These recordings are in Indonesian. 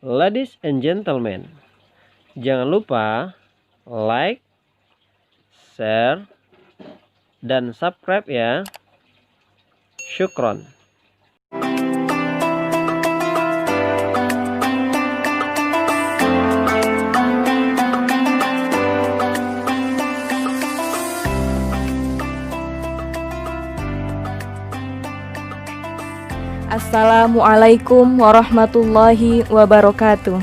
Ladies and gentlemen, jangan lupa like, share, dan subscribe ya. Syukron. Assalamualaikum warahmatullahi wabarakatuh.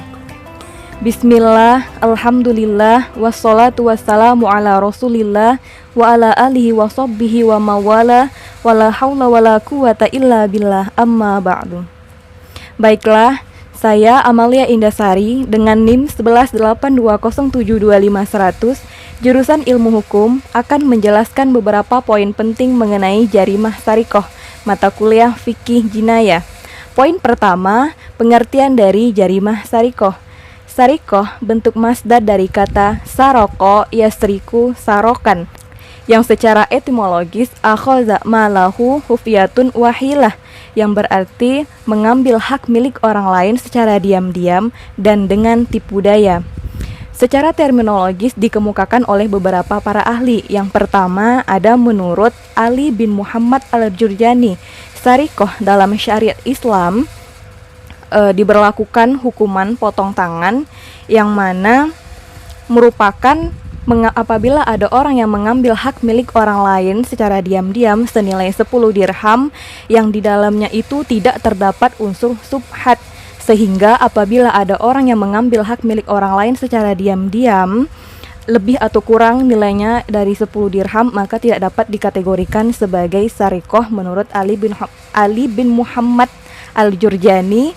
Bismillah, alhamdulillah, wassalatu wassalamu ala rasulillah wa ala alihi wa sahbihi wa mawala wa la hawla wa la quwata illa billah, amma ba'du. Baiklah, saya Amalia Indasari dengan NIM 1182072500 jurusan Ilmu Hukum akan menjelaskan beberapa poin penting mengenai jarimah sarikoh mata kuliah fikih jinayah. Poin pertama, pengertian dari jarimah sarikoh. Sarikoh bentuk masdar dari kata saroko yasriku sarokan, yang secara etimologis akhoza malahu hufiyatun wahilah, yang berarti mengambil hak milik orang lain secara diam-diam dan dengan tipu daya. Secara terminologis dikemukakan oleh beberapa para ahli. Yang pertama ada menurut Ali bin Muhammad al-Jurjani, sarikoh dalam syariat Islam diberlakukan hukuman potong tangan, yang mana merupakan apabila ada orang yang mengambil hak milik orang lain secara diam-diam senilai 10 dirham yang di dalamnya itu tidak terdapat unsur subhat, sehingga apabila ada orang yang mengambil hak milik orang lain secara diam-diam lebih atau kurang nilainya dari 10 dirham, maka tidak dapat dikategorikan sebagai sarikoh menurut Ali bin Muhammad al-Jurjani,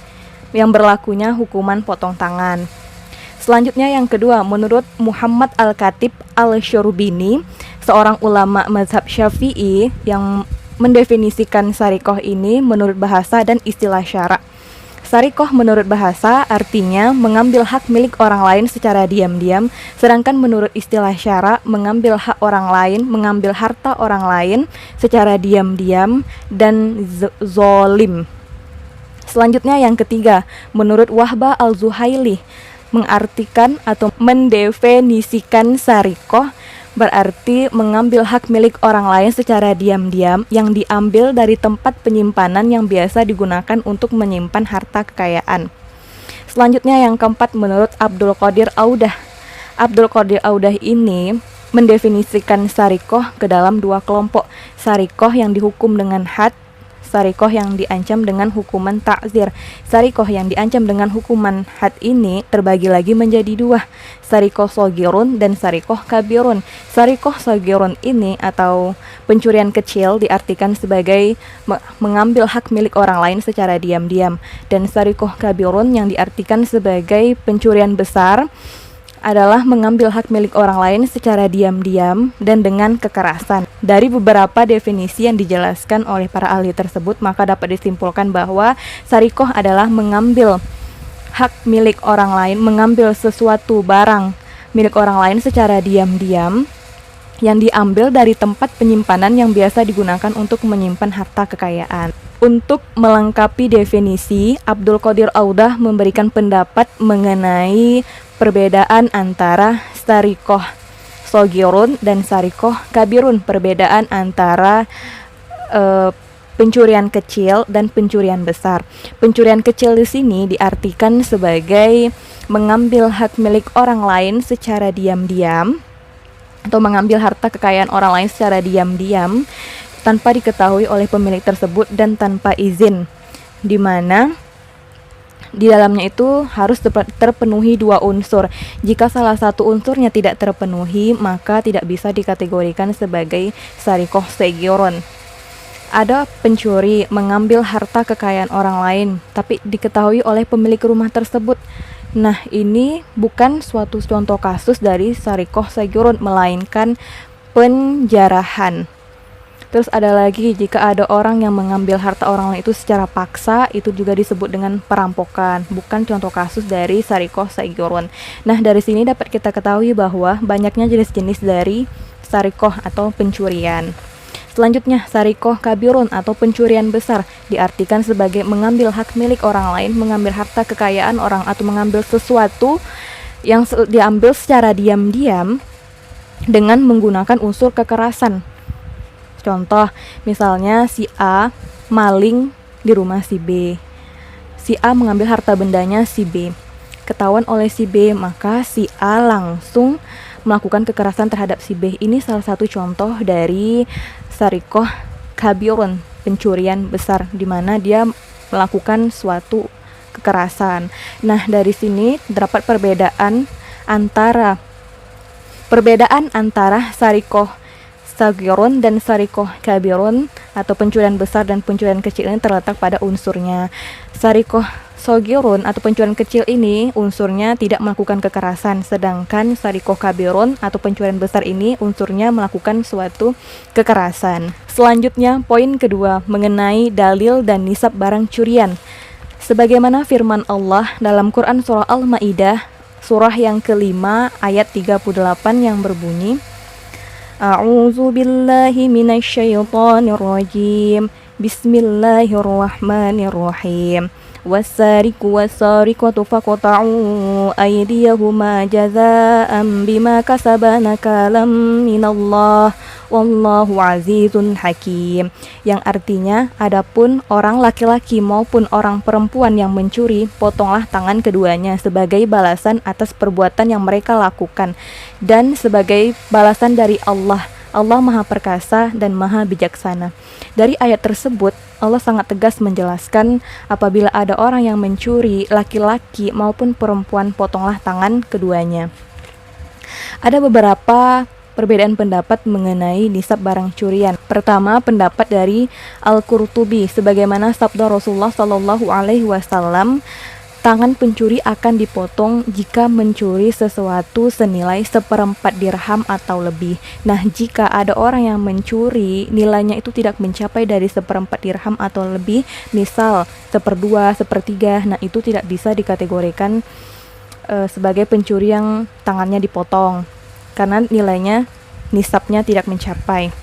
yang berlakunya hukuman potong tangan. Selanjutnya yang kedua, menurut Muhammad al-Khatib al-Syurbini, seorang ulama mazhab Syafi'i, yang mendefinisikan sarikoh ini menurut bahasa dan istilah syara'. Sarikoh menurut bahasa artinya mengambil hak milik orang lain secara diam-diam, sedangkan menurut istilah syara' mengambil hak orang lain, mengambil harta orang lain secara diam-diam dan zolim. Selanjutnya yang ketiga, menurut Wahbah al-Zuhaili, mengartikan atau mendefinisikan sarikoh berarti mengambil hak milik orang lain secara diam-diam yang diambil dari tempat penyimpanan yang biasa digunakan untuk menyimpan harta kekayaan. Selanjutnya yang keempat, menurut Abdul Qadir Audah. Abdul Qadir Audah ini mendefinisikan sarikoh ke dalam dua kelompok, sarikoh yang dihukum dengan had, sarikoh yang diancam dengan hukuman ta'zir. Sarikoh yang diancam dengan hukuman had ini terbagi lagi menjadi dua, sarikoh sogirun dan sarikoh kabirun. Sarikoh sogirun ini atau pencurian kecil diartikan sebagai mengambil hak milik orang lain secara diam-diam, dan sarikoh kabirun yang diartikan sebagai pencurian besar adalah mengambil hak milik orang lain secara diam-diam dan dengan kekerasan. Dari beberapa definisi yang dijelaskan oleh para ahli tersebut, maka dapat disimpulkan bahwa sarikoh adalah mengambil hak milik orang lain, mengambil sesuatu barang milik orang lain secara diam-diam yang diambil dari tempat penyimpanan yang biasa digunakan untuk menyimpan harta kekayaan. Untuk melengkapi definisi, Abdul Qadir Audah memberikan pendapat mengenai perbedaan antara sarikoh sogirun dan sarikoh kabirun, perbedaan antara pencurian kecil dan pencurian besar. Pencurian kecil di sini diartikan sebagai mengambil hak milik orang lain secara diam-diam atau mengambil harta kekayaan orang lain secara diam-diam tanpa diketahui oleh pemilik tersebut dan tanpa izin, di mana di dalamnya itu harus terpenuhi dua unsur. Jika salah satu unsurnya tidak terpenuhi, maka tidak bisa dikategorikan sebagai sarikoh sogirun. Ada pencuri mengambil harta kekayaan orang lain, tapi diketahui oleh pemilik rumah tersebut. Nah, ini bukan suatu contoh kasus dari sarikoh sogirun, melainkan penjarahan. Terus ada lagi, jika ada orang yang mengambil harta orang lain itu secara paksa, itu juga disebut dengan perampokan, bukan contoh kasus dari sarikoh sogirun. Nah, dari sini dapat kita ketahui bahwa banyaknya jenis-jenis dari sarikoh atau pencurian. Selanjutnya, sarikoh kabirun atau pencurian besar diartikan sebagai mengambil hak milik orang lain, mengambil harta kekayaan orang atau mengambil sesuatu yang diambil secara diam-diam dengan menggunakan unsur kekerasan. Contoh, misalnya si A maling di rumah si B. Si A mengambil harta bendanya si B. Ketahuan oleh si B, maka si A langsung melakukan kekerasan terhadap si B. Ini salah satu contoh dari sarikoh kabirun, pencurian besar, di mana dia melakukan suatu kekerasan. Nah, dari sini terdapat perbedaan antara sarikoh sagirun dan sarikoh kabirun atau pencurian besar dan pencurian kecil ini terletak pada unsurnya. Sarikoh sagirun atau pencurian kecil ini unsurnya tidak melakukan kekerasan, sedangkan sarikoh kabirun atau pencurian besar ini unsurnya melakukan suatu kekerasan. Selanjutnya, poin kedua mengenai dalil dan nisab barang curian. Sebagaimana firman Allah dalam Quran surah Al-Maidah surah yang kelima ayat 38 yang berbunyi, A'udzu billahi minasyaitonir rajim. Bismillahirrahmanirrahim. Was-sariqu was-sariqatu faqta'u aydiyahuma jazaa'an bima kasaba nakalam minallah wallahu azizun hakim. Yang artinya, adapun orang laki-laki maupun orang perempuan yang mencuri, potonglah tangan keduanya sebagai balasan atas perbuatan yang mereka lakukan dan sebagai balasan dari Allah. Allah Maha Perkasa dan Maha Bijaksana. Dari ayat tersebut, Allah sangat tegas menjelaskan apabila ada orang yang mencuri, laki-laki maupun perempuan, potonglah tangan keduanya. Ada beberapa perbedaan pendapat mengenai nisab barang curian. Pertama, pendapat dari Al-Qurtubi, sebagaimana sabda Rasulullah SAW, tangan pencuri akan dipotong jika mencuri sesuatu senilai 1/4 dirham atau lebih. Nah, jika ada orang yang mencuri nilainya itu tidak mencapai dari 1/4 dirham atau lebih, misal 1/2, 1/3, nah itu tidak bisa dikategorikan sebagai pencuri yang tangannya dipotong karena nilainya, nisabnya tidak mencapai.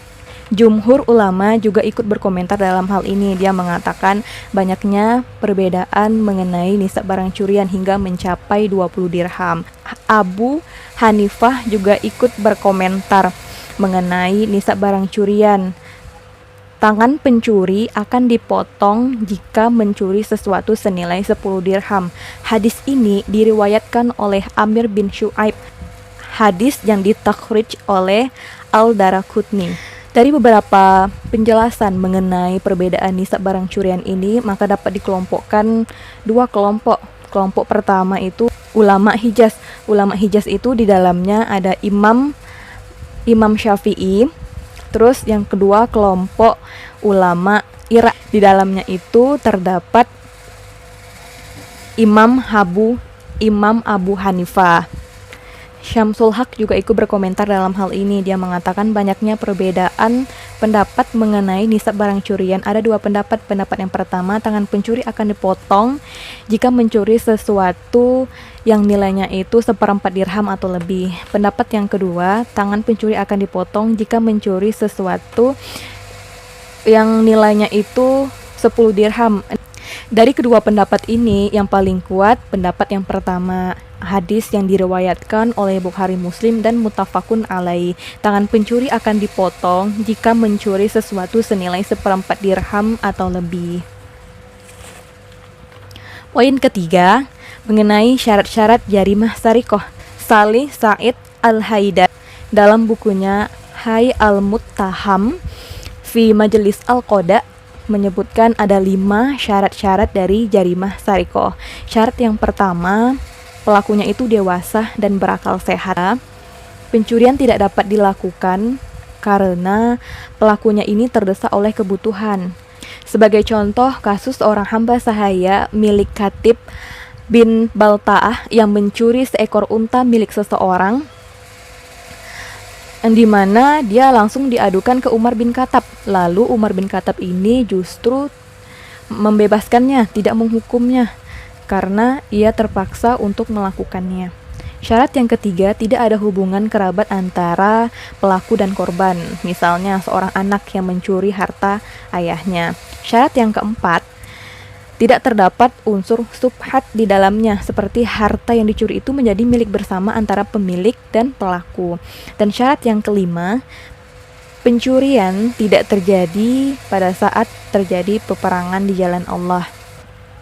Jumhur ulama juga ikut berkomentar dalam hal ini. Dia mengatakan banyaknya perbedaan mengenai nisab barang curian hingga mencapai 20 dirham. Abu Hanifah juga ikut berkomentar mengenai nisab barang curian. Tangan pencuri akan dipotong jika mencuri sesuatu senilai 10 dirham. Hadis ini diriwayatkan oleh Amir bin Syu'aib. Hadis yang ditakhrij oleh Al-Daraqutni. Dari beberapa penjelasan mengenai perbedaan nisab barang curian ini, maka dapat dikelompokkan dua kelompok. Kelompok pertama itu ulama Hijaz. Ulama Hijaz itu di dalamnya ada Imam Syafi'i. Terus yang kedua kelompok ulama Irak. Di dalamnya itu terdapat Imam Abu Hanifah. Syamsul Haq juga ikut berkomentar dalam hal ini. Dia mengatakan banyaknya perbedaan pendapat mengenai nisab barang curian. Ada dua pendapat. Pendapat yang pertama, tangan pencuri akan dipotong jika mencuri sesuatu yang nilainya itu 1/4 dirham atau lebih. Pendapat yang kedua, tangan pencuri akan dipotong jika mencuri sesuatu yang nilainya itu 10 dirham. Dari kedua pendapat ini, yang paling kuat pendapat yang pertama. Hadis yang diriwayatkan oleh Bukhari Muslim dan muttafaqun alaih. Tangan pencuri akan dipotong jika mencuri sesuatu senilai 1/4 dirham atau lebih. Poin ketiga, mengenai syarat-syarat jarimah sarikoh. Salih Said Al-Haidar dalam bukunya Hay Al-Muttaham fi Majelis Al-Qoda menyebutkan ada 5 syarat-syarat dari jarimah sarikoh. Syarat yang pertama, pelakunya itu dewasa dan berakal sehat. Pencurian tidak dapat dilakukan karena pelakunya ini terdesak oleh kebutuhan. Sebagai contoh, kasus seorang hamba sahaya milik Khatib bin Balta'ah yang mencuri seekor unta milik seseorang, di mana dia langsung diadukan ke Umar bin Khattab. Lalu Umar bin Khattab ini justru membebaskannya, tidak menghukumnya, karena ia terpaksa untuk melakukannya. Syarat yang ketiga, tidak ada hubungan kerabat antara pelaku dan korban. Misalnya seorang anak yang mencuri harta ayahnya. Syarat yang keempat, tidak terdapat unsur subhat di dalamnya, seperti harta yang dicuri itu menjadi milik bersama antara pemilik dan pelaku. Dan syarat yang kelima, pencurian tidak terjadi pada saat terjadi peperangan di jalan Allah.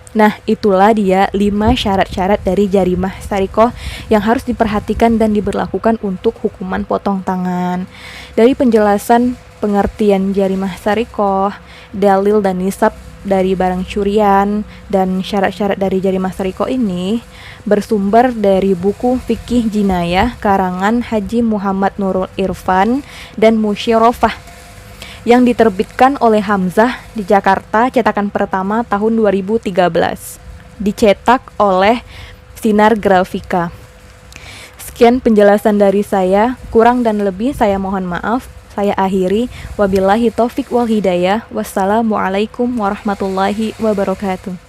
Nah, itulah dia 5 syarat-syarat dari jarimah sarikoh yang harus diperhatikan dan diberlakukan untuk hukuman potong tangan. Dari penjelasan pengertian jarimah sarikoh, dalil dan nisab dari barang curian, dan syarat-syarat dari jarimah sarikoh ini bersumber dari buku Fikih Jinayah karangan Haji Muhammad Nurul Irfan dan Musyirofah yang diterbitkan oleh Hamzah di Jakarta, cetakan pertama tahun 2013. Dicetak oleh Sinar Grafika. Sekian penjelasan dari saya, kurang dan lebih saya mohon maaf. Saya akhiri, wabillahi taufik wal hidayah. Wassalamualaikum warahmatullahi wabarakatuh.